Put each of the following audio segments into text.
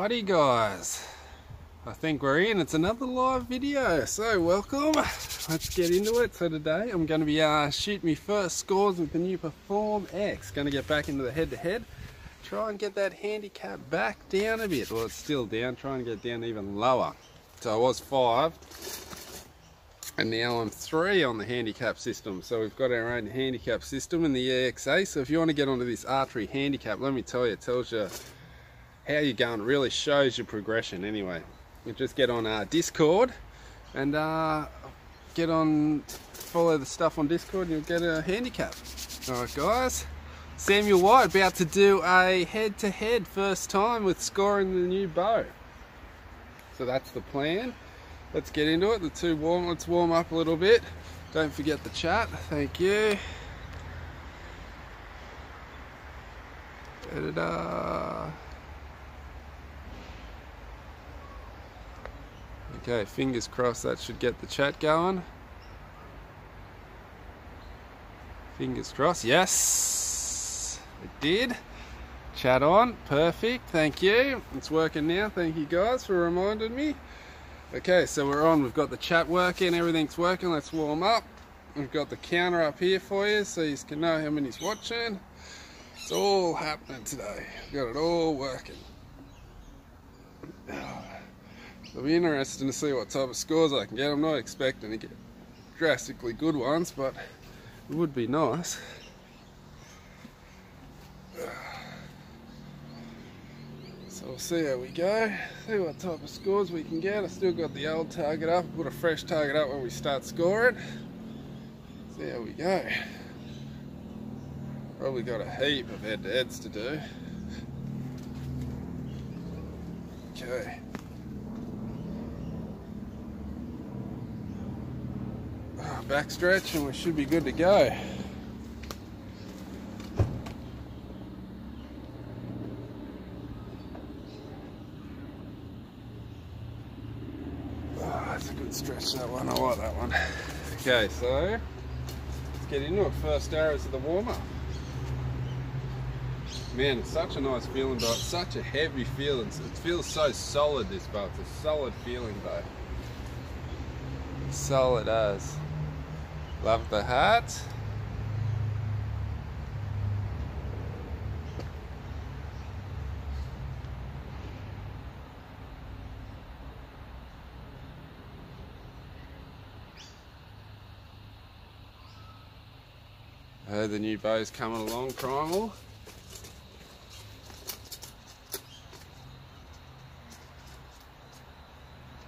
Alrighty guys, I think we're in. It's another live video, so welcome. Let's get into it. So today I'm going to be shooting my first scores with the new Perform X. Going to get back into the head-to-head, try and get that handicap back down a bit. Well, it's still down, try and get down even lower. So I was 5 and now I'm 3 on the handicap system. So we've got our own handicap system in the EXA. So if you want to get onto this archery handicap, let me tell you, it tells you how you're going. It really shows your progression anyway. You just get on Discord and follow the stuff on Discord and you'll get a handicap. Alright guys, Samuel White about to do a head-to-head first time with scoring the new bow. So that's the plan. Let's get into it. Let's warm up a little bit. Don't forget the chat. Thank you. Okay, fingers crossed that should get the chat going. Fingers crossed. Yes, it did. Chat on. Perfect. Thank you. It's working now. Thank you guys for reminding me. Okay, so we're on. We've got the chat working. Everything's working. Let's warm up. We've got the counter up here for you so you can know how many's watching. It's all happening today. We've got it all working. It'll be interesting to see what type of scores I can get. I'm not expecting to get drastically good ones, but it would be nice. So we'll see how we go, see what type of scores we can get. I still got the old target up, put a fresh target up when we start scoring. See how we go. Probably got a heap of head-to-heads to do. Okay. Back stretch and we should be good to go. That's a good stretch, that one. I like that one. Okay, so let's get into it. First arrows of the warm-up. Man, it's such a nice feeling bow. It's such a heavy feeling. It feels so solid, this bow. It's a solid feeling bow. Solid as. Love the hat. The new bow's coming along, Primal.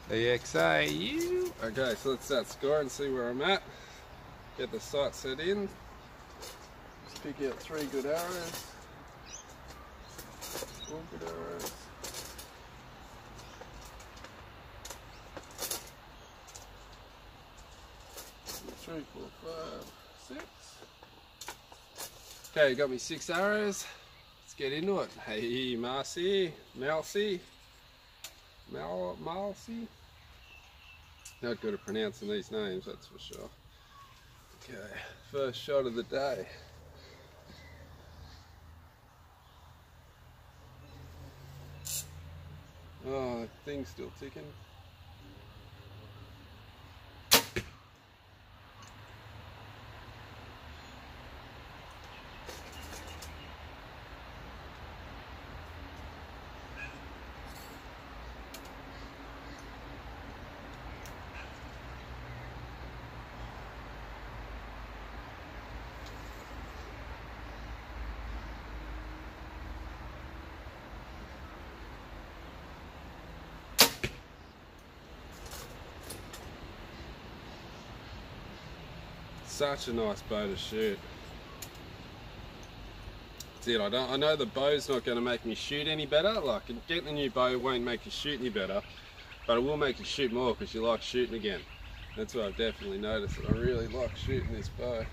EXA. Okay, so let's start scoring and see where I'm at. Get the sight set in. Just pick out 3 good arrows. 4 good arrows. 3, 4, 5, 6. Okay, got me 6 arrows. Let's get into it. Hey, Malcy. Not good at pronouncing these names, that's for sure. Okay, first shot of the day. Oh, thing's still ticking. Such a nice bow to shoot. That's it. I know the bow's not going to make me shoot any better. Like, getting the new bow won't make you shoot any better, but it will make you shoot more because you like shooting again. That's what I've definitely noticed. That I really like shooting this bow.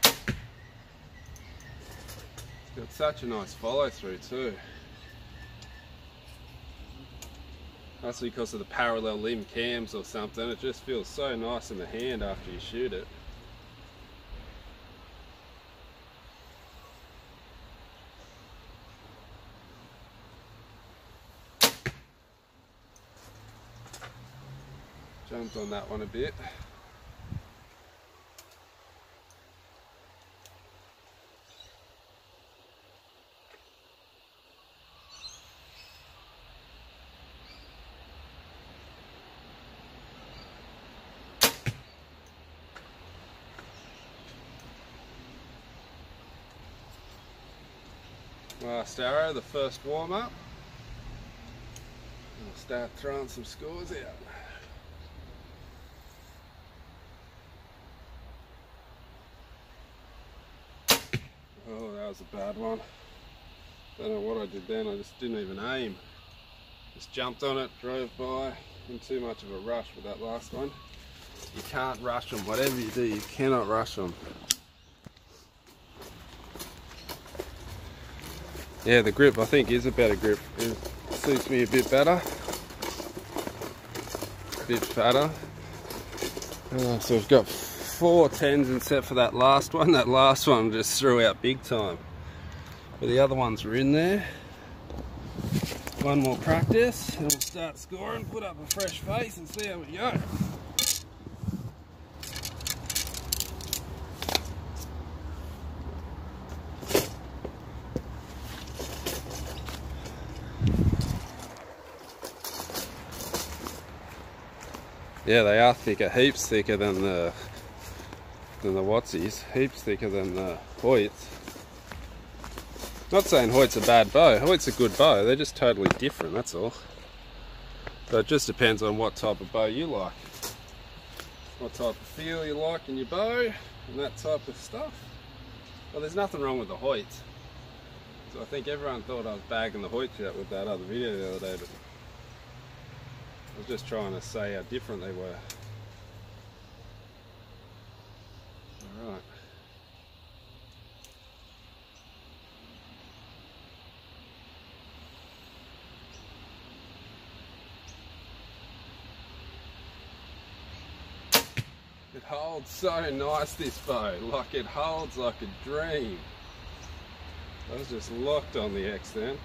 It's got such a nice follow through too. That's because of the parallel limb cams or something. It just feels so nice in the hand after you shoot it. jumped on that one a bit. Last arrow, the first warm up. We'll start throwing some scores out. Oh, that was a bad one. Don't know what I did then, I just didn't even aim. Just jumped on it, drove by, in too much of a rush with that last one. You can't rush them, whatever you do, you cannot rush them. Yeah, the grip I think is a better grip. It suits me a bit better. A bit fatter. So we've got 4 10s in set for that last one. That last one just threw out big time. But the other ones are in there. One more practice and we'll start scoring, put up a fresh face and see how we go. Yeah, they are thicker, heaps thicker than the Watsies, heaps thicker than the Hyots. Not saying Hyot's a bad bow, Hyot's a good bow, they're just totally different, that's all. So it just depends on what type of bow you like. What type of feel you like in your bow, and that type of stuff. Well, there's nothing wrong with the Hyot. So I think everyone thought I was bagging the Hyot out with that other video the other day, but I was just trying to say how different they were. Alright. It holds so nice, this bow. Like, it holds like a dream. I was just locked on the X then.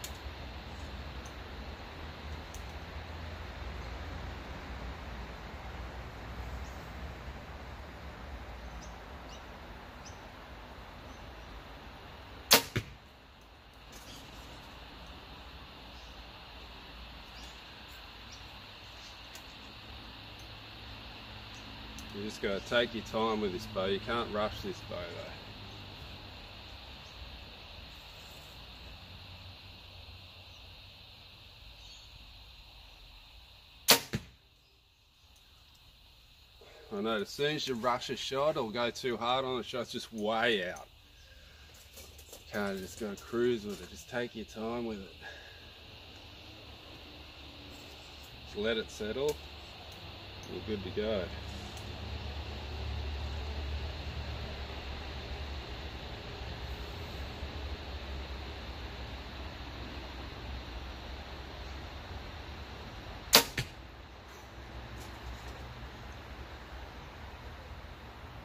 You just got to take your time with this bow. You can't rush this bow though. I know as soon as you rush a shot or go too hard on a shot, it's just way out. You can't just go cruise with it. Just take your time with it. Just let it settle. You're good to go.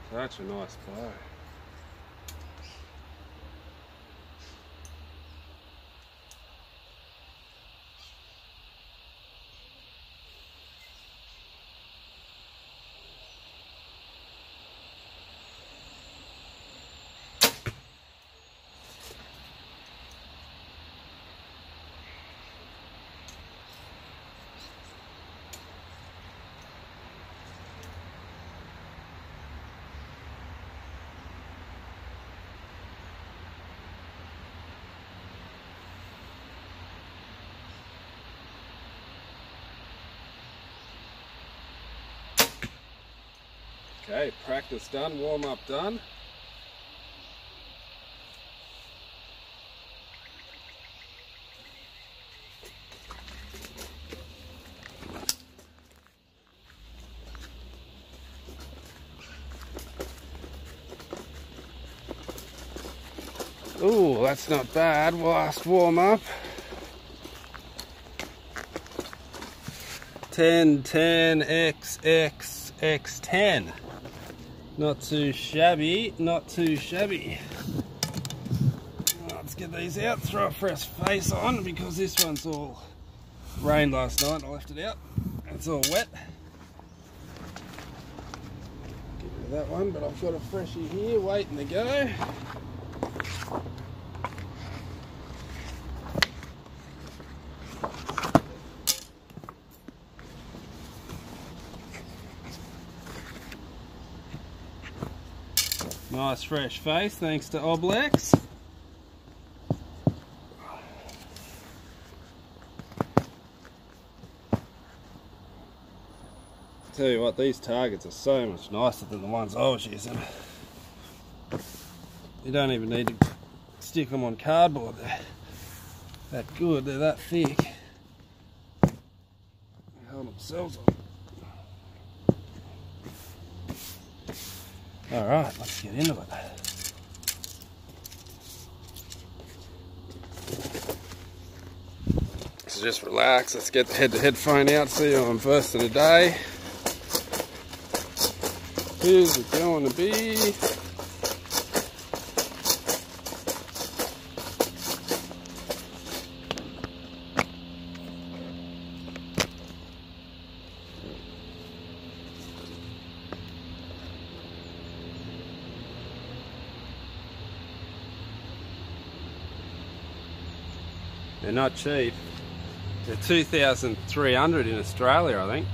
Such a nice bow. Okay, practice done, warm up done. Ooh, that's not bad. Last warm up. 10, 10, X, X, X, 10. Not too shabby, not too shabby. Let's get these out, throw a fresh face on because this one's all rained last night. I left it out. It's all wet. with that one, but I've got a freshie here waiting to go. Nice fresh face, thanks to Oblex. Tell you what, these targets are so much nicer than the ones I was using. You don't even need to stick them on cardboard. They're that good, they're that thick. They hold themselves on. Alright, let's get into it. So just relax, let's get the head-to-head phone out, see who I'm first of the day. Who's it going to be? They're not cheap. They're 2,300 in Australia, I think.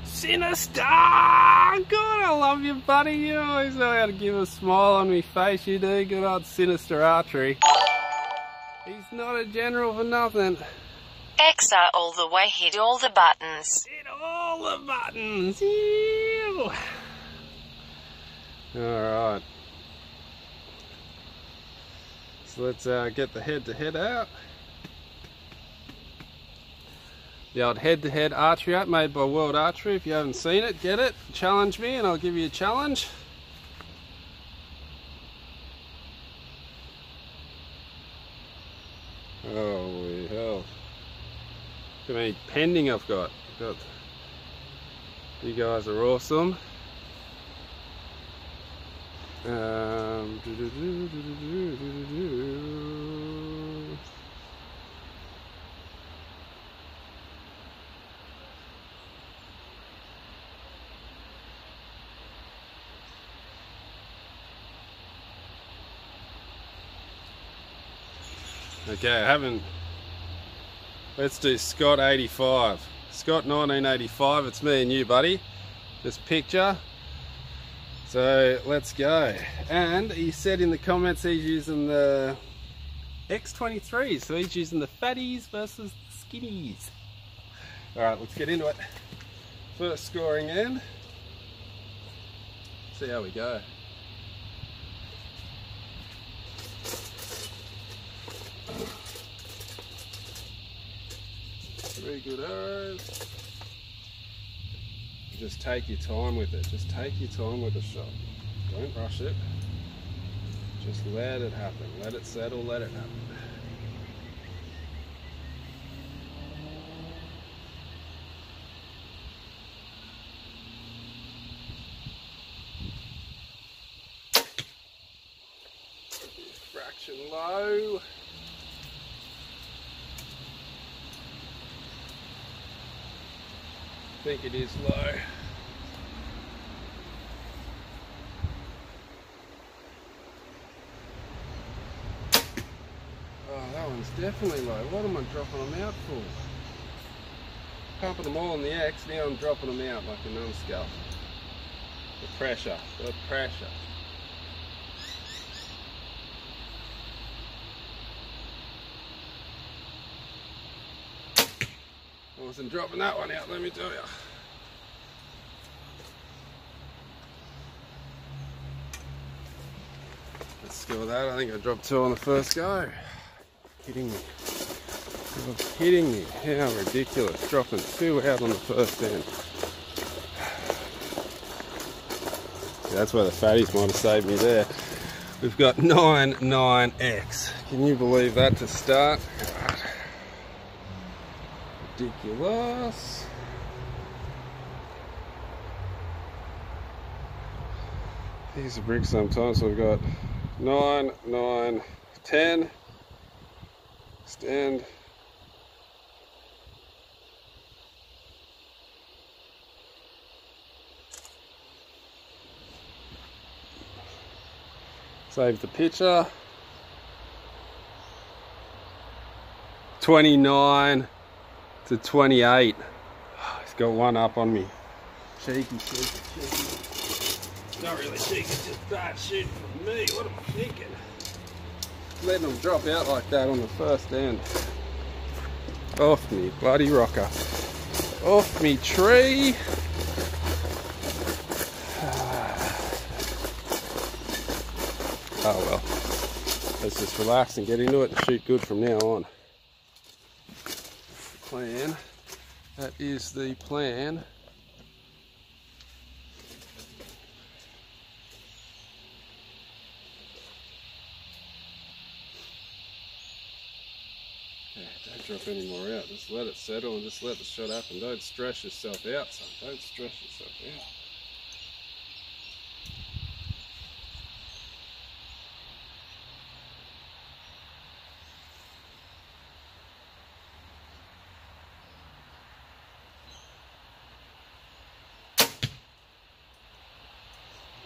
Sinister! God, I love you, buddy. You always know how to give a smile on me face, you do. Good old Sinister Archery. He's not a general for nothing. XR all the way, hit all the buttons. Hit all the buttons! Ew. Alright. So let's get the head-to-head out. The old head-to-head archery app made by World Archery. If you haven't seen it, get it. Challenge me and I'll give you a challenge. Holy hell. Look how many pending I've got. You guys are awesome. Okay, let's do Scott 85. Scott 1985, it's me and you, buddy. This picture. So let's go. And he said in the comments he's using the X23, so he's using the fatties versus the skinnies. Alright, let's get into it. First scoring in. See how we go. Very good arrows. Just take your time with it. Just take your time with the shot. Don't rush it. Just let it happen. Let it settle. Let it happen. Fraction low. I think it is low. Oh, that one's definitely low. What am I dropping them out for? Pumping them all on the X, now I'm dropping them out like a numbskull. The pressure, the pressure. I wasn't dropping that one out, let me tell you. Let's score that. I think I dropped 2 on the first go. Kidding me. You're kidding me. How ridiculous. Dropping 2 out on the first end. Yeah, that's where the fatties might have saved me there. We've got 9-9X. Can you believe that to start? Ridiculous. These are bricks sometimes, so we've got 9, 9, 10, stand, 9, Save the picture. 29 to 28. He's got one up on me. Cheeky. Not really cheeky, just bad shooting from me. What am I thinking? Letting them drop out like that on the first end. Off me, bloody rocker. Off me tree. Oh well. Let's just relax and get into it and shoot good from now on. Plan. That is the plan. Yeah, don't drop any more out. Just let it settle and just let the shot happen. Don't stress yourself out, son. Don't stress yourself out.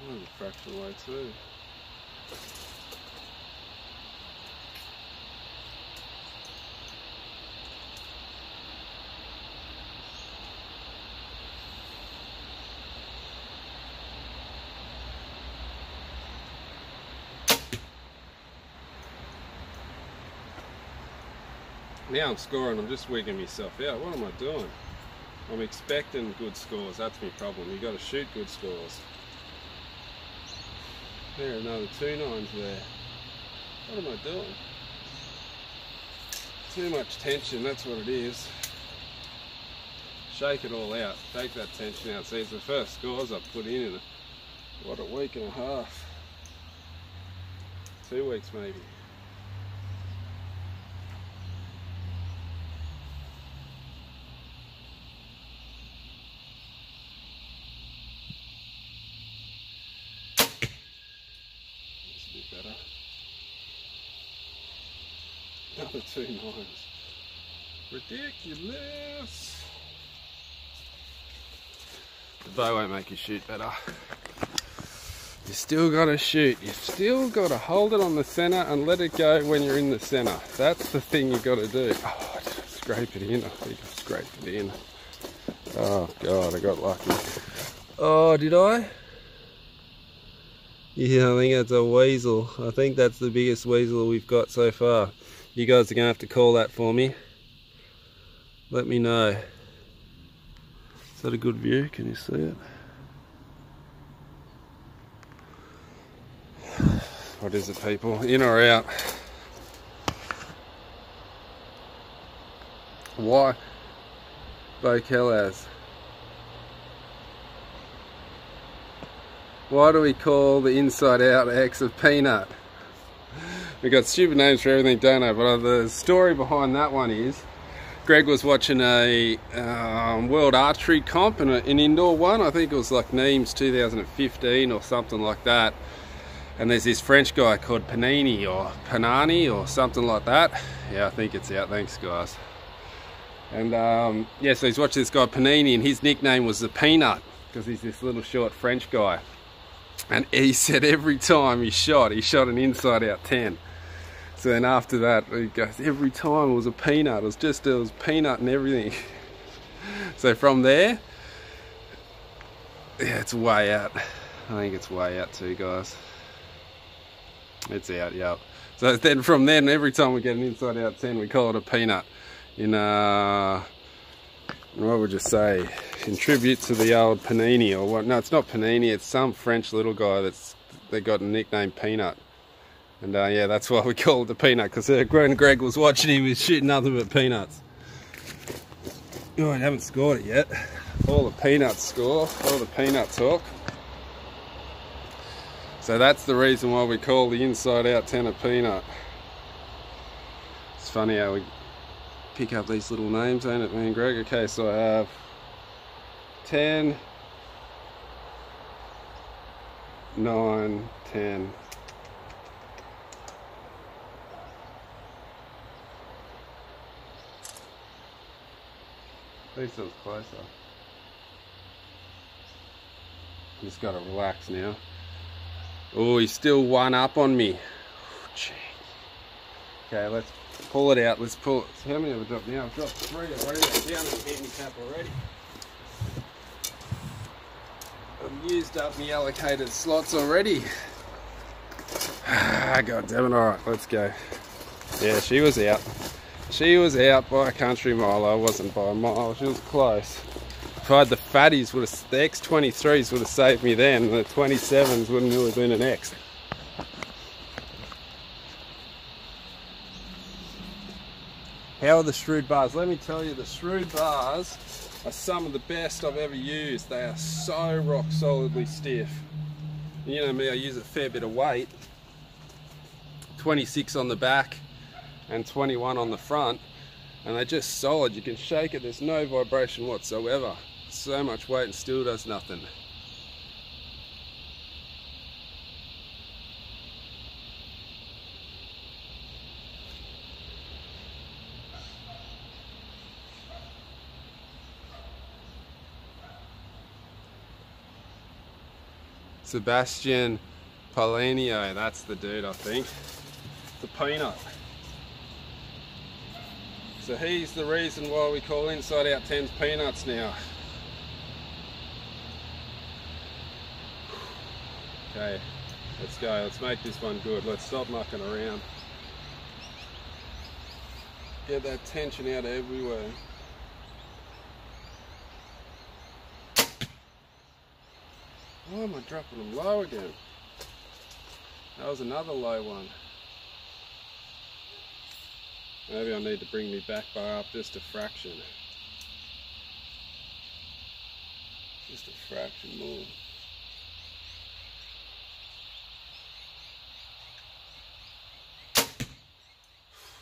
I'm a fraction away too. Now I'm scoring, I'm just wigging myself out. What am I doing? I'm expecting good scores, that's my problem. You've got to shoot good scores. There, another 2 nines there. What am I doing? Too much tension, that's what it is. Shake it all out, take that tension out. See, it's the first scores I've put in what, a week and a half. 2 weeks maybe. Better. Another 2 nines. Ridiculous. The bow won't make you shoot better. You still got to shoot. You've still got to hold it on the center and let it go when you're in the center. That's the thing you got to do. Oh, I just scrape it in. I think I scraped it in. Oh God, I got lucky. Oh, did I? Yeah, I think that's a weasel. I think that's the biggest weasel we've got so far. You guys are going to have to call that for me. Let me know. Is that a good view? Can you see it? What is it, people? In or out? Why? Bokelaz. Why do we call the inside out X of peanut? We got stupid names for everything, don't I? But the story behind that one is, Greg was watching a World Archery Comp, in an indoor one. I think it was like Nîmes 2015 or something like that. And there's this French guy called Panini or Panani or something like that. Yeah, I think it's out. Thanks, guys. And yeah, so he's watching this guy Panini, and his nickname was the Peanut because he's this little short French guy. And he said every time he shot an inside out 10. So then after that, he goes, every time it was a peanut. It was peanut and everything. So from there, yeah, it's way out. I think it's way out too, guys. It's out, yep. So then from then, every time we get an inside out 10, we call it a peanut. In what would you say? In tribute to the old Panini or what? No, it's not Panini. It's some French little guy they got a nickname Peanut. And yeah, that's why we call it the Peanut, because when Greg was watching him, he was shooting nothing but peanuts. Oh, I haven't scored it yet. All the peanuts score, all the peanut talk. So that's the reason why we call the inside out 10 a peanut. It's funny how we pick up these little names, ain't it, me and Greg? Okay, so I have 10, 9, 10. These one's closer. Just gotta relax now. Oh, he's still one up on me. Okay, let's pull it out. Let's pull it. So how many have I dropped now? I've dropped 3 already. I'm down in the handicap already. I've used up my allocated slots already. God damn it. Alright, let's go. Yeah, she was out. She was out by a country mile. I wasn't by a mile. She was close. If I had the fatties, the X23s would have saved me then. The 27s wouldn't have been an X. How are the shrewd bars? Let me tell you, the shrewd bars are some of the best I've ever used. They are so rock solidly stiff. You know me, I use a fair bit of weight. 26 on the back and 21 on the front, and they're just solid. You can shake it, there's no vibration whatsoever. So much weight and still does nothing. Sebastian Paulinho, that's the dude, I think. The peanut. So he's the reason why we call Inside Out 10s peanuts now. Okay, let's go. Let's make this one good. Let's stop mucking around. Get that tension out everywhere. Why am I dropping them low again? That was another low one. Maybe I need to bring me back bar up just a fraction. Just a fraction more.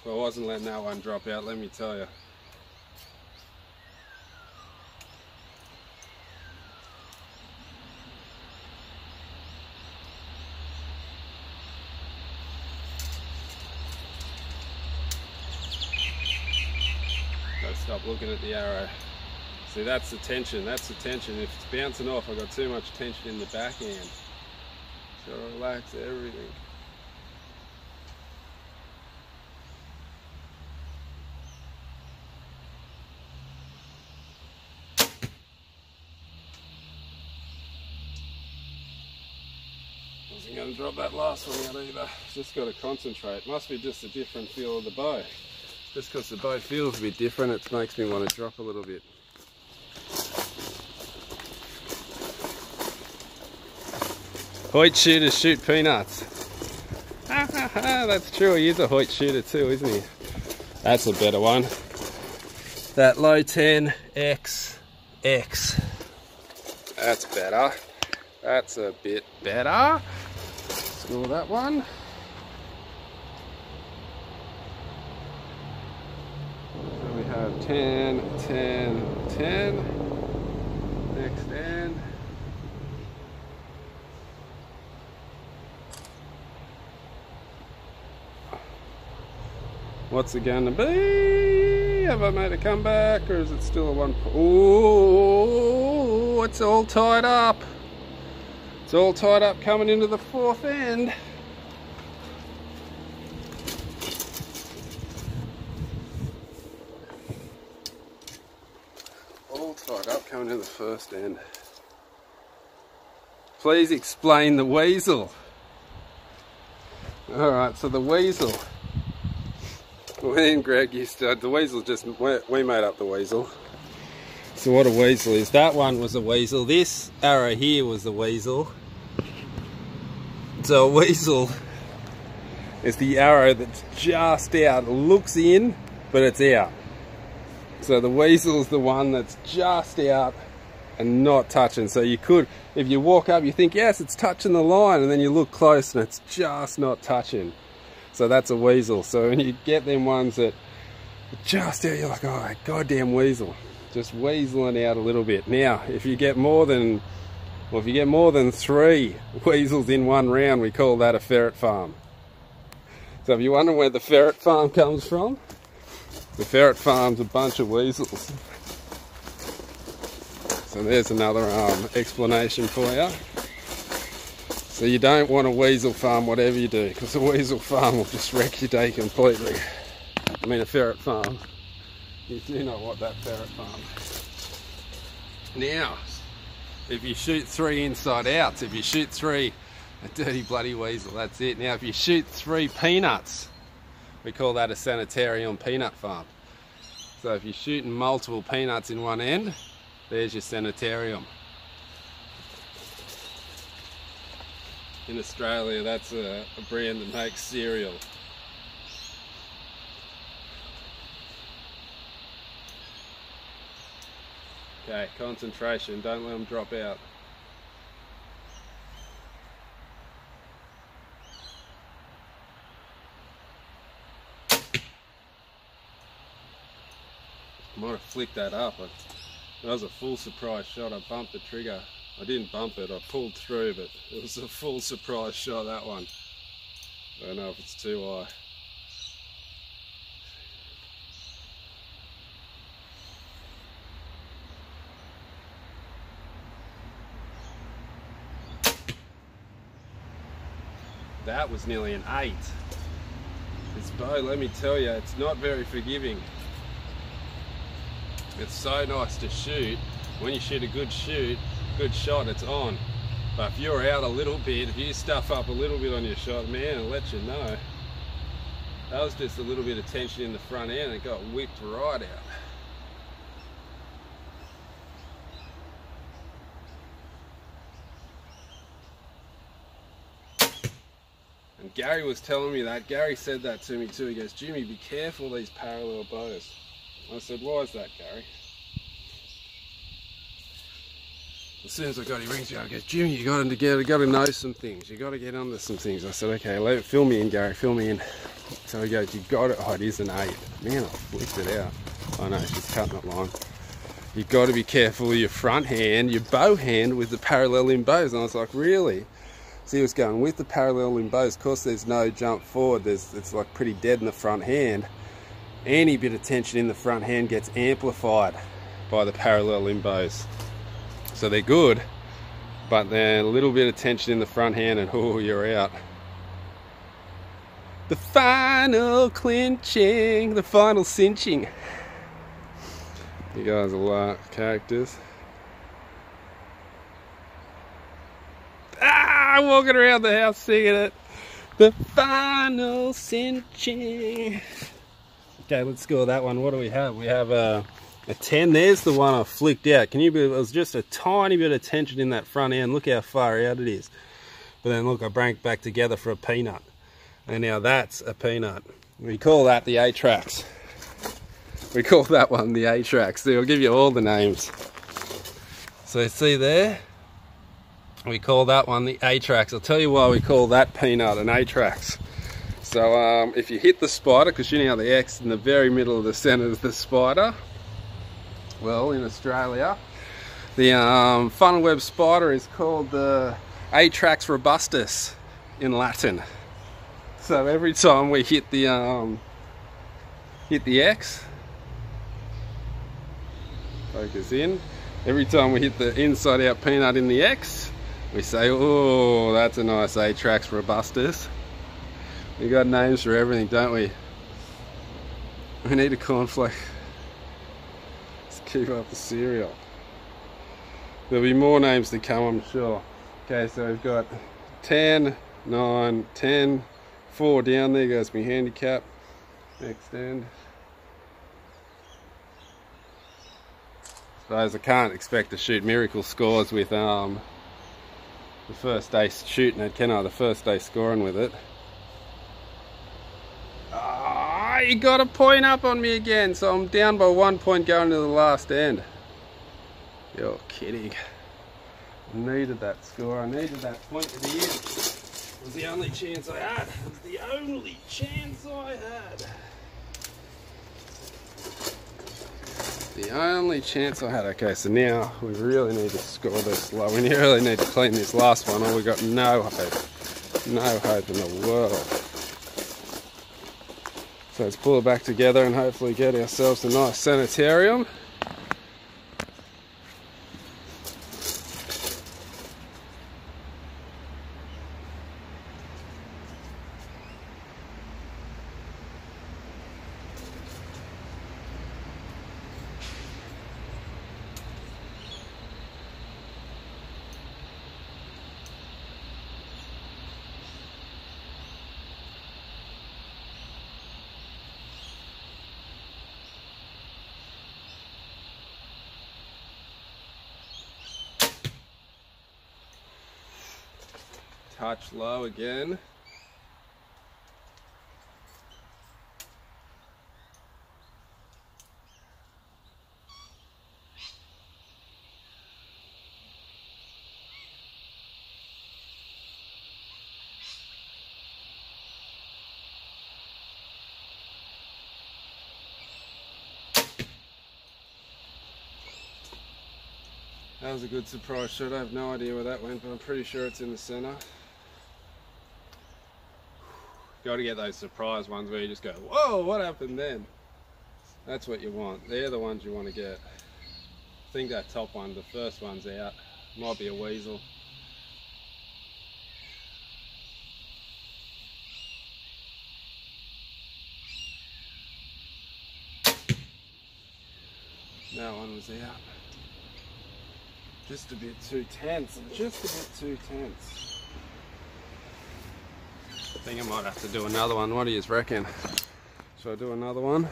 I wasn't letting that one drop out, let me tell you. Stop looking at the arrow. See, that's the tension, that's the tension. If it's bouncing off, I've got too much tension in the back end. So relax everything. Wasn't going to drop that last one out either. Just got to concentrate. Must be just a different feel of the bow. Just because the bow feels a bit different, it makes me want to drop a little bit. Hoyt shooters shoot peanuts. That's true, he is a Hoyt shooter too, isn't he? That's a better one. That low 10 XX. That's better. That's a bit better. Score that one. So we have 10, 10, 10. Next end. What's it gonna be? Have I made a comeback or is it still a one? Oh, it's all tied up. It's all tied up coming into the fourth end. All tied up coming into the first end. Please explain the weasel. Alright, so the weasel. Me and Greg used to, the weasel just, we made up the weasel. So what a weasel is, that one was a weasel, this arrow here was the weasel. So a weasel is the arrow that's just out, looks in, but it's out. So the weasel is the one that's just out and not touching. So you could, if you walk up, you think, yes, it's touching the line, and then you look close and it's just not touching. So that's a weasel. So when you get them ones that just out, you're like, oh, goddamn weasel. Just weaseling out a little bit. Now, if you get more than, well, if you get more than 3 weasels in one round, we call that a ferret farm. So if you wonder where the ferret farm comes from, the ferret farm's a bunch of weasels. So there's another explanation for you. So you don't want a weasel farm whatever you do, because a weasel farm will just wreck your day completely. I mean a ferret farm. You do not want that ferret farm. Now, if you shoot 3 inside outs, if you shoot 3, a dirty bloody weasel, that's it. Now if you shoot 3 peanuts, we call that a sanitarium peanut farm. So if you're shooting multiple peanuts in one end, there's your sanitarium. In Australia, that's a brand that makes cereal. Okay, concentration, don't let them drop out. I might have flicked that up. That was a full surprise shot. I bumped the trigger. I didn't bump it, I pulled through, but it was a full surprise shot, that one. I don't know if it's too high. That was nearly an 8. This bow, let me tell you, it's not very forgiving. It's so nice to shoot. When you shoot a good shot, it's on. But if you're out a little bit, if you stuff up a little bit on your shot, man, it'll let you know. That was just a little bit of tension in the front end, it got whipped right out. And Gary was telling me that. Gary said that to me too. He goes, Jimmy, be careful of these parallel bows. I said, why is that, Gary? As soon as I got him rings, he goes, Jimmy, you got to know some things. You got to get onto some things. I said, okay, fill me in, Gary, fill me in. So he goes, you got it. Oh, it is an 8. Man, I flicked it out. I know, she's cutting it line. You got to be careful of your front hand, your bow hand with the parallel limb bows. And I was like, really? So he was going with the parallel limb bows. Of course, there's no jump forward. It's like pretty dead in the front hand. Any bit of tension in the front hand gets amplified by the parallel limb bows. So they're good, but then a little bit of tension in the front hand and oh, you're out. The final clinching, the final cinching. You guys are characters. Ah, walking around the house singing it. The final cinching. Okay, let's score that one. What do we have? We have a 10. There's the one I flicked out. Can you believe it was just a tiny bit of tension in that front end? Look how far out it is. But then look, I bring it back together for a peanut. And now that's a peanut. We call that the A-Trax. We call that one the A-Trax. So I'll give you all the names. So see there? We call that one the A-Trax. I'll tell you why we call that peanut an A-Trax. So if you hit the spider, because you know the X in the very middle of the center of the spider, well, in Australia, the funnel web spider is called the Atrax robustus in Latin. So every time we hit the X, focus in, every time we hit the inside out peanut in the X, we say, oh, that's a nice Atrax robustus. We got names for everything, don't we? We need a cornflake. Keep up the cereal. There'll be more names to come, I'm sure. Okay, so we've got 10, 9, 10, 4 down there goes my handicap. Extend. Suppose I can't expect to shoot miracle scores with the first day shooting it, can I? The first day scoring with it. You got a point up on me again, so I'm down by 1 point going to the last end. You're kidding. I needed that score, I needed that point to the end. It was the only chance I had. It was the only chance I had. The only chance I had. Okay, so now we really need to score this low. We really need to clean this last one, or we got no hope. No hope in the world. So let's pull it back together and hopefully get ourselves a nice sanitarium. touch low again. That was a good surprise shot. I have no idea where that went, but I'm pretty sure it's in the center. Got to get those surprise ones where you just go, whoa, what happened then? That's what you want. They're the ones you want to get. I think that top one, the first one's out. Might be a weasel. That one was out. Just a bit too tense, just a bit too tense. I think I might have to do another one. What do you reckon? Should I do another one?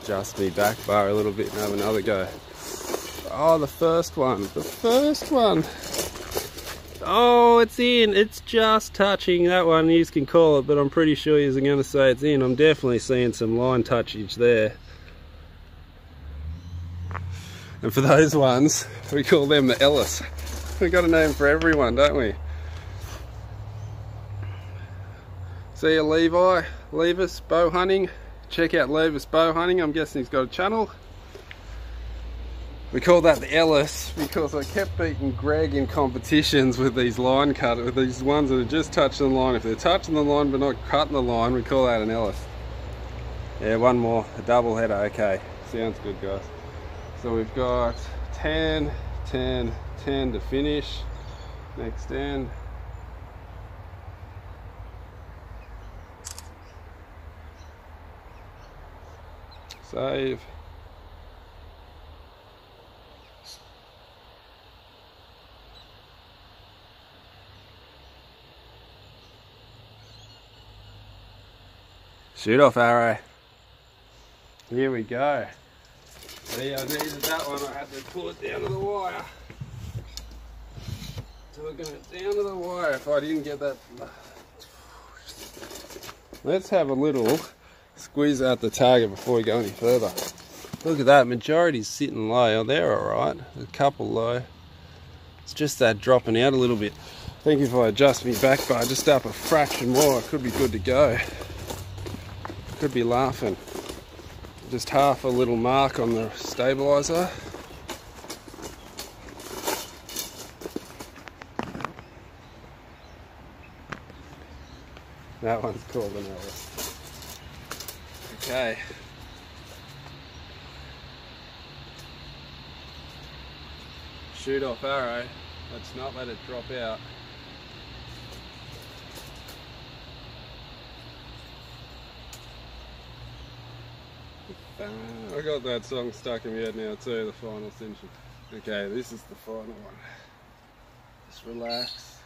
Adjust me back bar a little bit and have another go. Oh, the first one, the first one. Oh, it's in, it's just touching. That one, you can call it, but I'm pretty sure you're going to say it's in. I'm definitely seeing some line touchage there. And for those ones, we call them the Ellis. We've got a name for everyone, don't we? See you, Levi, Levis Bow Hunting. Check out Levis Bow Hunting. I'm guessing he's got a channel. We call that the Ellis because I kept beating Greg in competitions with these line cutters, with these ones that are just touching the line. If they're touching the line but not cutting the line, we call that an Ellis. Yeah, one more, a double header. Okay, sounds good, guys. So we've got 10, 10, 10 to finish. Next end. Save. Shoot off arrow. Here we go. See, I needed that one. I had to pull it down to the wire. Tugging it down to the wire if I didn't get that. Let's have a little squeeze out the target before we go any further. Look at that, majority's sitting low. Oh, they're alright. A couple low. It's just that dropping out a little bit. I think if I adjust my back bar just up a fraction more, I could be good to go. Could be laughing. Just half a little mark on the stabiliser. That one's called an Ellis. Okay. Shoot off arrow. Let's not let it drop out. I got that song stuck in my head now too, the final cinching. Okay, this is the final one. Just relax.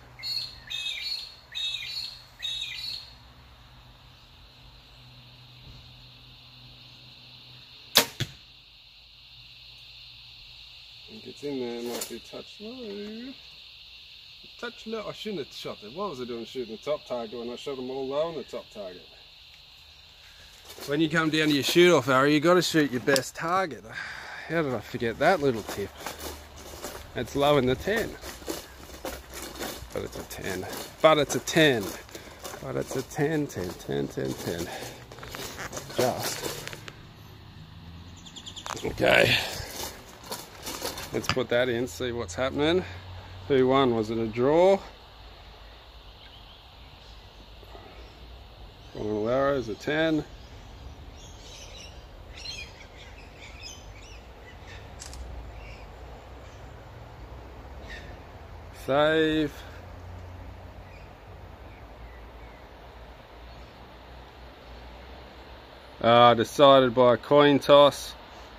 I think it's in there, it might be a touch low. Touch low. I shouldn't have shot it. What was I doing shooting the top target when I shot them all low on the top target? When you come down to your shoot off arrow, you got to shoot your best target. How did I forget that little tip? It's low in the 10. But it's a 10. But it's a 10. But it's a 10, 10, 10, 10, 10. Just. Okay. Let's put that in, see what's happening. Who won? Was it a draw? Final arrows, a 10. Save. Decided by a coin toss.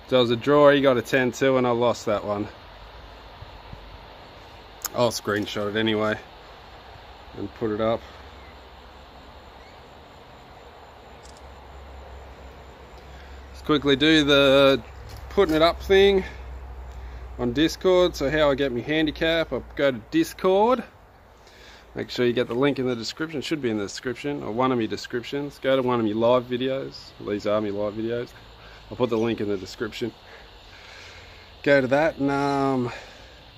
So it was a draw, he got a 10-2 and I lost that one. I'll screenshot it anyway and put it up. Let's quickly do the putting it up thing. on Discord. So how I get my handicap, I go to Discord. Make sure you get the link in the description. It should be in the description, or one of my descriptions. Go to one of my live videos. These are my live videos. I'll put the link in the description. Go to that and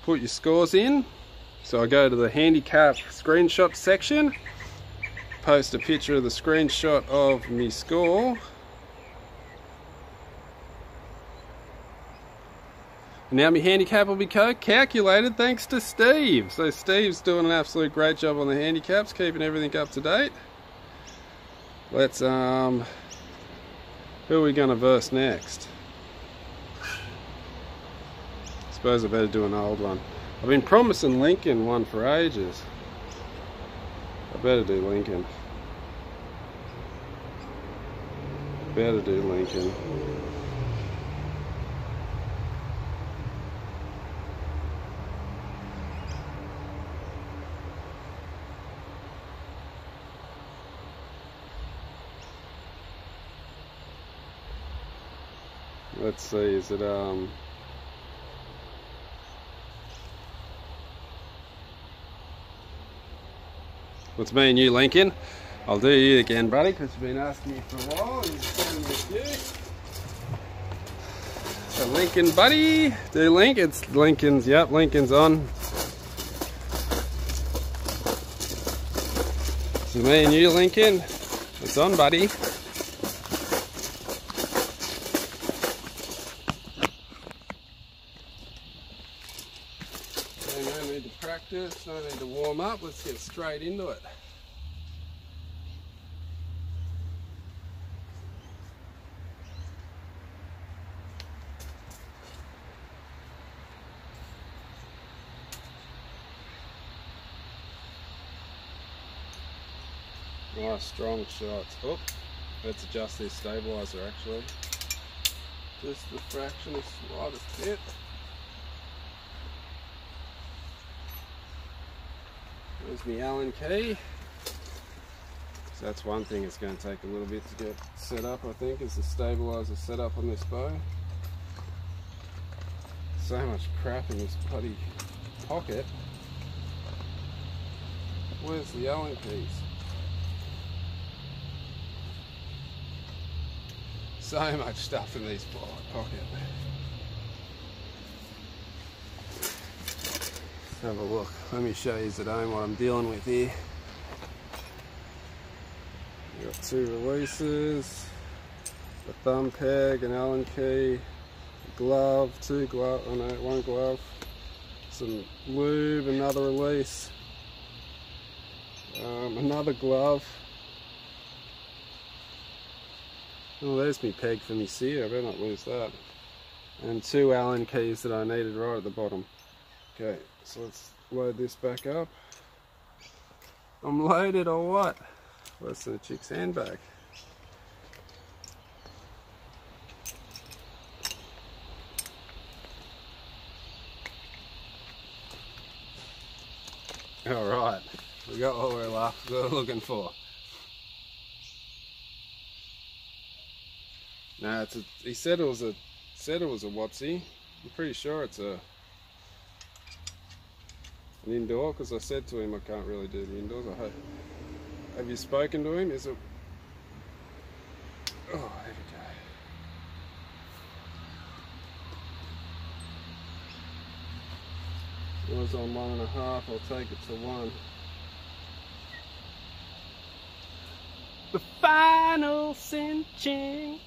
put your scores in. So I go to the handicap screenshot section, post a picture of the screenshot of my score. Now my handicap will be calculated thanks to Steve. So Steve's doing an absolute great job on the handicaps, keeping everything up to date. Let's who are we gonna verse next? Suppose I better do an old one. I've been promising Lincoln one for ages. I better do Lincoln. Better do Lincoln. Let's see, is it what's me and you, Lincoln? I'll do you again, buddy, because you've been asking me for a while. He's standing with you. So Lincoln, buddy, do Link. It's Lincoln's. Yep, Lincoln's on. So me and you, Lincoln. It's on, buddy. No need to practice, no need to warm up, let's get straight into it. Nice strong shots. Oh, let's adjust this stabiliser actually. Just the fraction of slightest bit. There's my Allen key. So that's one thing it's going to take a little bit to get set up, I think, is the stabiliser set up on this bow. So much crap in this bloody pocket. Where's the Allen keys? So much stuff in this pocket. Have a look. Let me show you at home what I'm dealing with here. We've got two releases, a thumb peg, an Allen key, a glove, two glove, oh no, one glove, some lube, another release, another glove. Oh, there's my peg for me sear, I better not lose that. And two Allen keys that I needed right at the bottom. Okay, so let's load this back up. I'm loaded or what? Where's the chick's handbag? Alright, we got what we're looking for. No, it's a, he said it was a Watsy. I'm pretty sure it's an indoor, because I said to him I can't really do the indoors. I hope. Have you spoken to him? Is it? Oh, there we go. It was on 1.5. I'll take it to 1. The final cinching.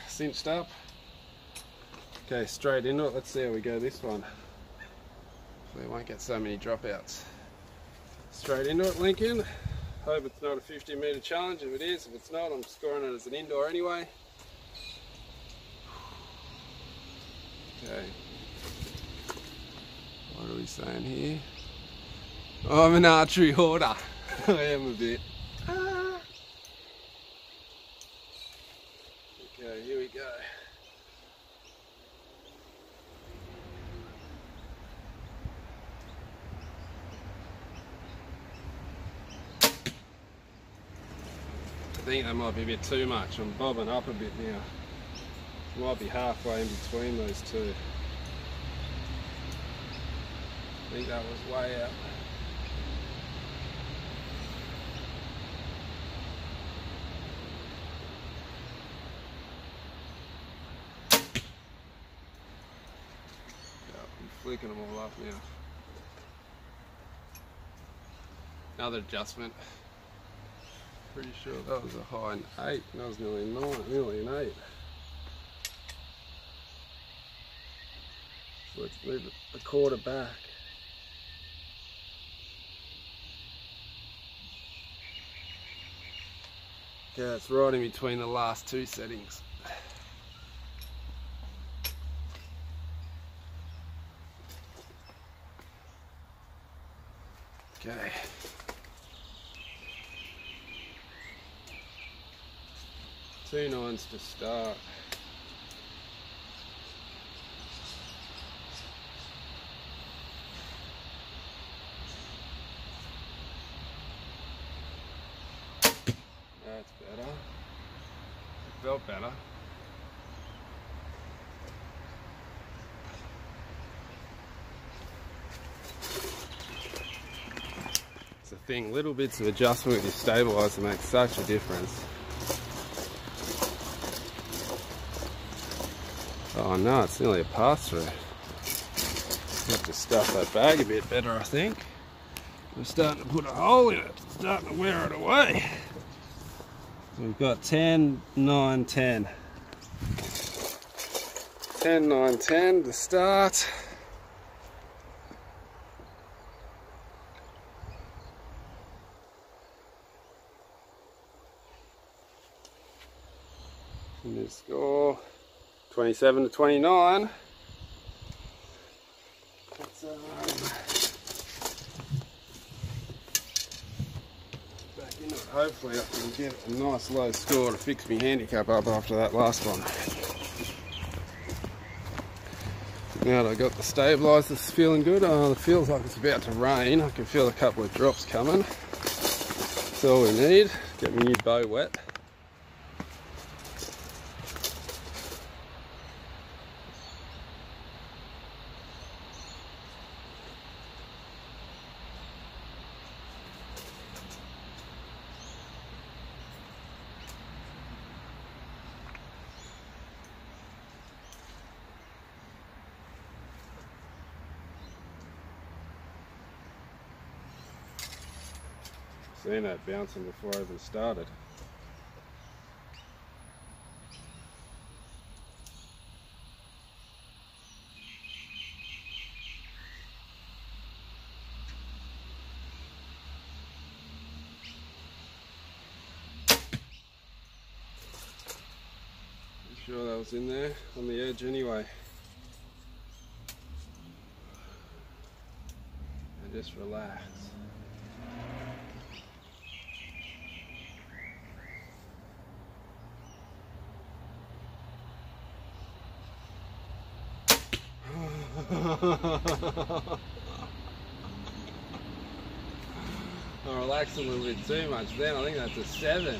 Cinched up. Okay, straight into it. Let's see how we go this one. We won't get so many dropouts. Straight into it, Lincoln. Hope it's not a 50-metre challenge. If it is, if it's not, I'm scoring it as an indoor anyway. Okay. What are we saying here? Oh, I'm an archery hoarder. I am a bit. Okay, here we go. I think that might be a bit too much. I'm bobbing up a bit now. Might be halfway in between those two. think that was way out. I'm flicking them all up now. Another adjustment. Pretty sure that was a high in 8, and that was nearly 9, nearly an 8. So let's move a quarter back. Okay, it's right in between the last two settings. Okay. Two 9s to start. That's better. It felt better. It's the thing, little bits of adjustment with your stabiliser makes such a difference. Oh no, it's nearly a pass-through. Have to stuff that bag a bit better, I think. We're starting to put a hole in it, starting to wear it away. So we've got 10, 9, 10. 10, 9, 10 to start. New score, 27 to 29. Back into it. Hopefully I can get a nice low score to fix my handicap up after that last one. Now that I got the stabilisers feeling good, it feels like it's about to rain. I can feel a couple of drops coming. That's all we need. Get my new bow wet. Seen that bouncing before I even started. I'm sure that was in there on the edge anyway. And just relax. I relaxed a little bit too much then. I think that's a 7.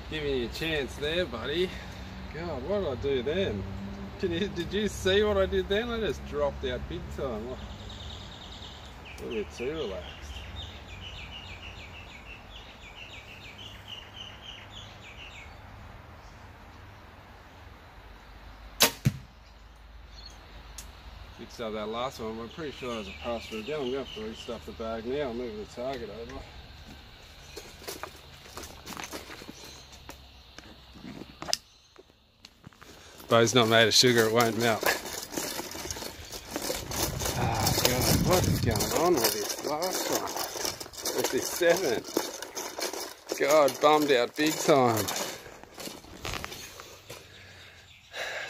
Giving you a chance there, buddy. God, what did I do then? Did you see what I did then? I just dropped out big time. A little bit too relaxed. Fixed up that last one, but I'm pretty sure that was a pass through again. I'm going to have to restuff the bag now. I'm moving the target over. Bow's not made of sugar, it won't melt. Oh God, what is going on with this last one? With this 7? God, bummed out big time.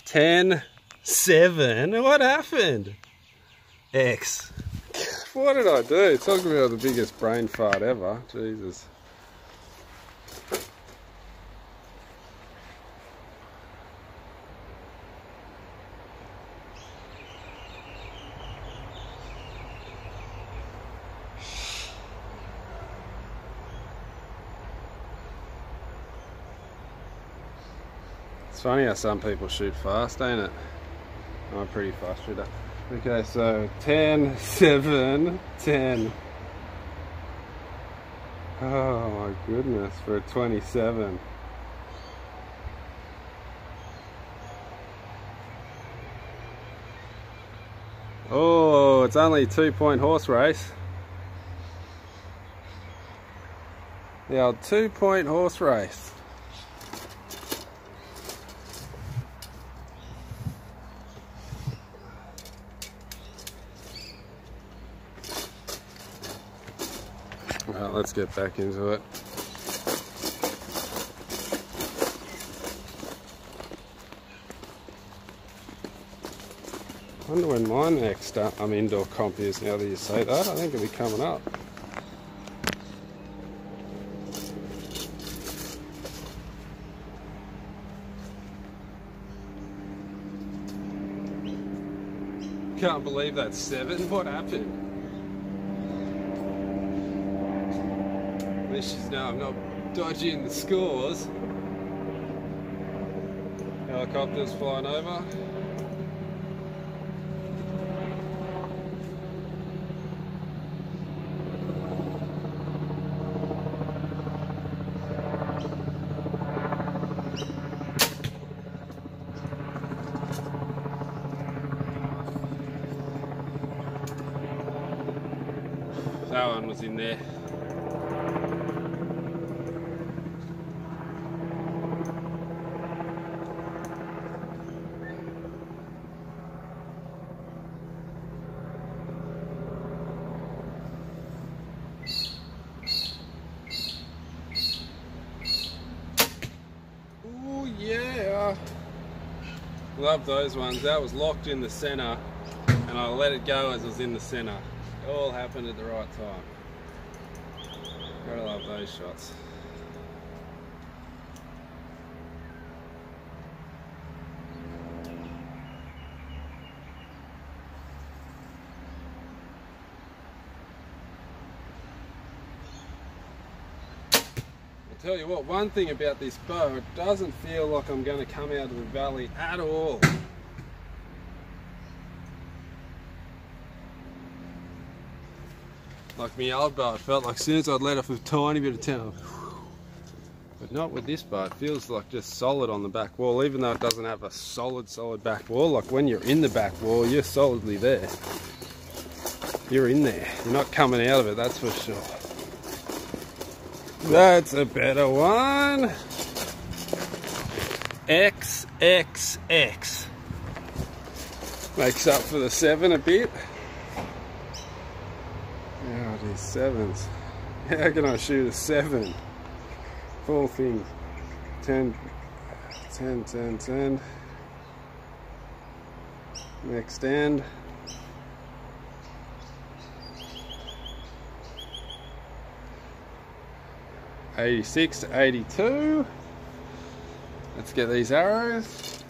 10, 7, what happened? X. What did I do? Talk about the biggest brain fart ever. Jesus. It's funny how some people shoot fast, ain't it? I'm pretty fast shooter. Okay, so 10, 7, 10. Oh my goodness, for a 27. Oh, it's only a 2-point horse race. The old 2-point horse race. Right, let's get back into it. I wonder when my next indoor comp is, now that you say that. I think it'll be coming up. Can't believe that's 7. What happened? At least you know I'm not dodging the scores. Helicopters flying over. That one was in there. Oh yeah! Love those ones. That was locked in the center and I let it go as it was in the center. It all happened at the right time. Gotta love those shots. I'll tell you what, one thing about this bow, it doesn't feel like I'm going to come out of the valley at all. Like my old bow, it felt like as soon as I'd let off a tiny bit of tempo. But not with this bow, it feels like just solid on the back wall, even though it doesn't have a solid back wall. Like when you're in the back wall, you're solidly there. You're in there, you're not coming out of it, that's for sure. That's a better one. XXX. Makes up for the 7 a bit. Oh, these 7s. How can I shoot a 7? 4 things. 10, 10, 10, 10. Next end. '86 to '82. Let's get these arrows.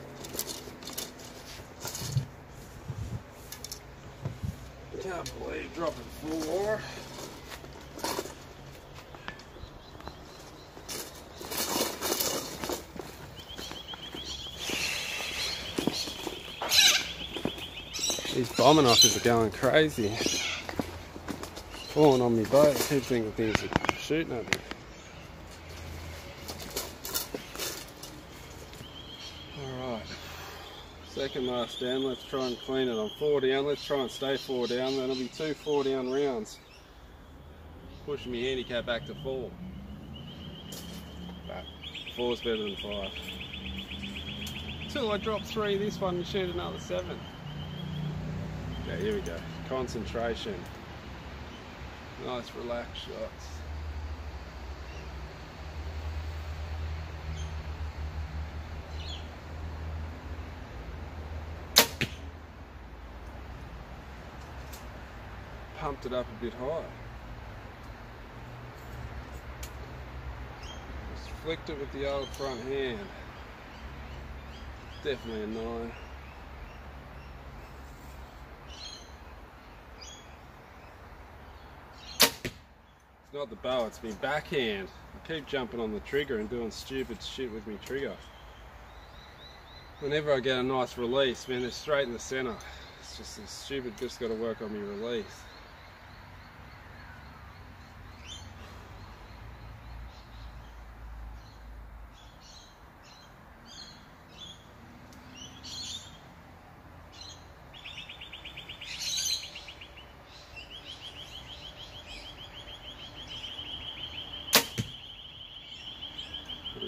Can't believe dropping 4. These bomber knockers are going crazy. Falling on me boat. I keep thinking things are shooting at me. Alright. Second last down. Let's try and clean it on 4 down. Let's try and stay 4 down. Then it'll be 2 4 down rounds. Pushing my handicap back to 4. But 4's better than 5. Until I drop 3 this one and shoot another 7. Okay, here we go. Concentration. Nice relaxed shots. Pumped it up a bit high. Just flicked it with the old front hand. Definitely a 9. It's not the bow, it's my backhand. I keep jumping on the trigger and doing stupid shit with my trigger. Whenever I get a nice release, man, it's straight in the center. It's just this stupid, just got to work on your release.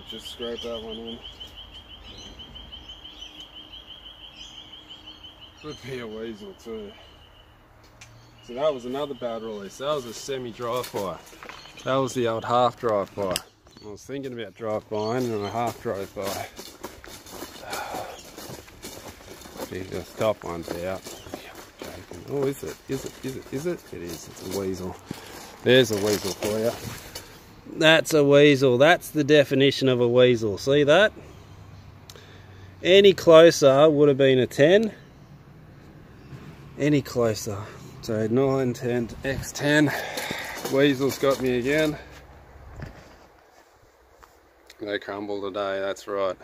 Just scrape that one in. Could be a weasel too. So that was another bad release. That was a semi-drive-by. That was the old half drive-by. I was thinking about drive-by and a half drive-by. The top one's out. Oh, is it? Is it? Is it? Is it? It is. It's a weasel. There's a weasel for you. That's a weasel. That's the definition of a weasel. See that? Any closer would have been a 10. Any closer. So 9, 10, X10. Weasel's got me again. They crumble today, that's right.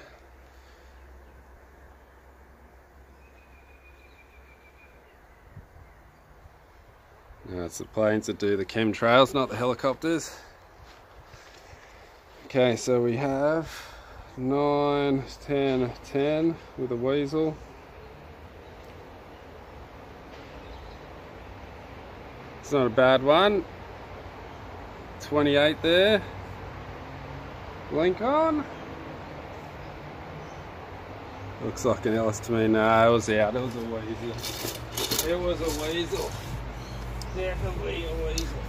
Now it's the planes that do the chemtrails, not the helicopters. Okay, so we have 9, 10, 10 with a weasel. It's not a bad one. 28 there. Blink on. Looks like an Ellis to me. No, it was out. It was a weasel. It was a weasel. Definitely a weasel.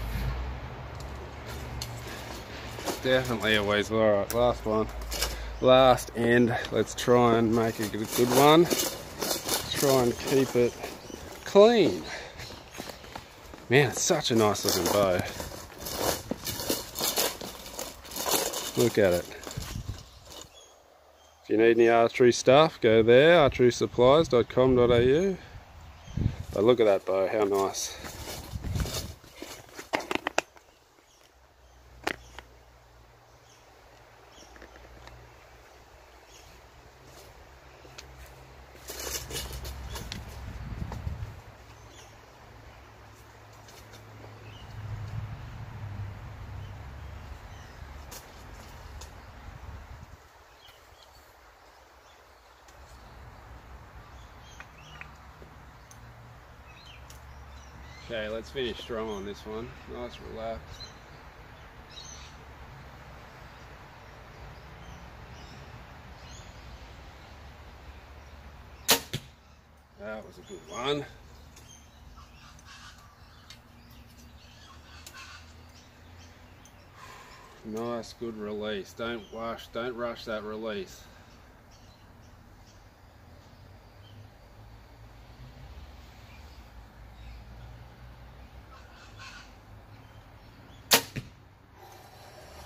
Definitely a weasel. Alright, last one. Last end. Let's try and make a good one. Try and keep it clean. Man, it's such a nice looking bow. Look at it. If you need any archery stuff, go there, archerysupplies.com.au. But look at that bow, how nice. Okay, let's finish strong on this one. Nice, relaxed. That was a good one. Nice, good release. Don't rush that release.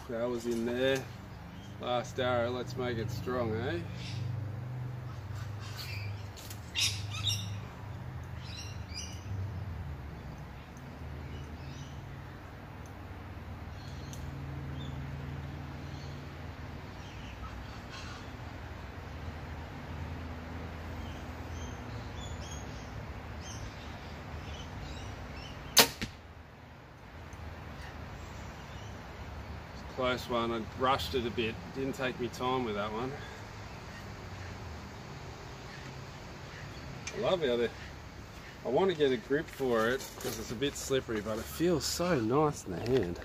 That was in there. Last arrow, let's make it strong, eh? Close one, I rushed it a bit, didn't take me time with that one. I love how I want to get a grip for it because it's a bit slippery, but it feels so nice in the hand.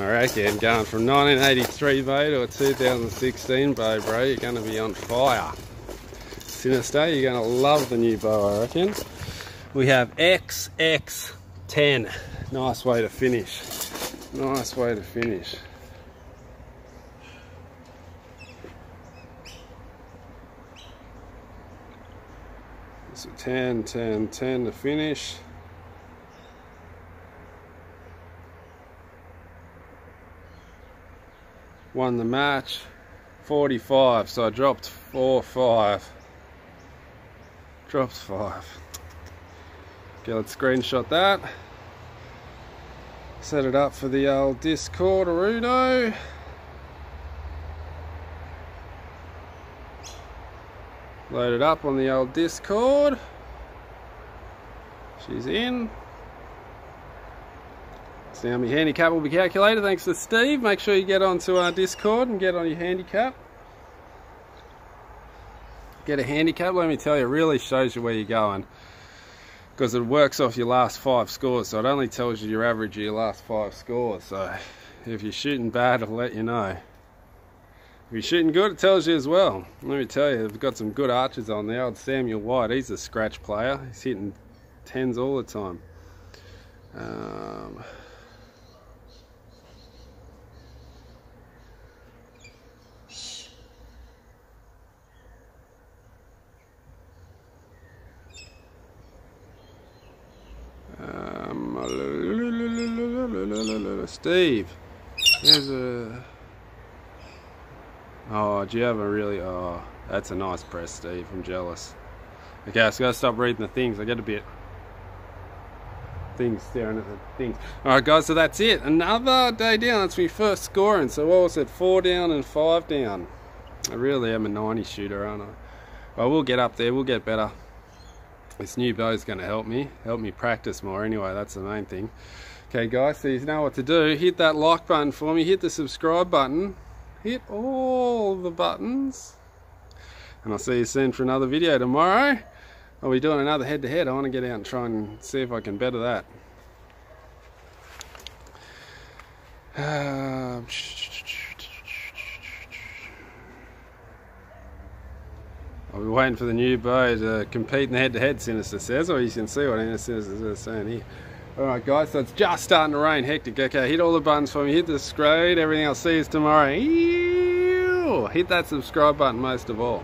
I reckon going from 1983 bow to a 2016 bow, bro, you're going to be on fire. Sinister, you're going to love the new bow, I reckon. We have XX10. Nice way to finish. Nice way to finish. So 10, 10, 10 to finish. Won the match. 45, so I dropped 4, 5. Dropped 5. Okay, let's screenshot that. Set it up for the old Discord Aruno. Load it up on the old Discord. She's in. So now my handicap will be calculated thanks to Steve. Make sure you get onto our Discord and get on your handicap. Get a handicap, let me tell you, it really shows you where you're going. Because it works off your last 5 scores, so it only tells you your average of your last 5 scores. So if you're shooting bad, it'll let you know. If you're shooting good, it tells you as well. Let me tell you, they've got some good archers on there. Old Samuel White, he's a scratch player. He's hitting 10s all the time. Steve, there's a... Oh, do you have a really... Oh, that's a nice press, Steve. I'm jealous. Okay, so I gotta stop reading the things. I get a bit... things staring at the things. Alright guys, so that's it. Another day down. That's my first scoring. So what was it? 4 down and 5 down. I really am a 90 shooter, aren't I? Well, we'll get up there. We'll get better. This new bow is going to help me practice more anyway. That's the main thing. Okay guys, so you know what to do. Hit that like button for me, hit the subscribe button, hit all the buttons, and I'll see you soon for another video tomorrow. I'll be doing another head-to-head. I want to get out and try and see if I can better that. I'll be waiting for the new bow to compete in the head-to-head, Sinister says, or you can see what Sinister is saying here. Alright guys, so it's just starting to rain, hectic. Okay, hit all the buttons for me, hit the screen, everything. I'll see you tomorrow. Hit that subscribe button most of all.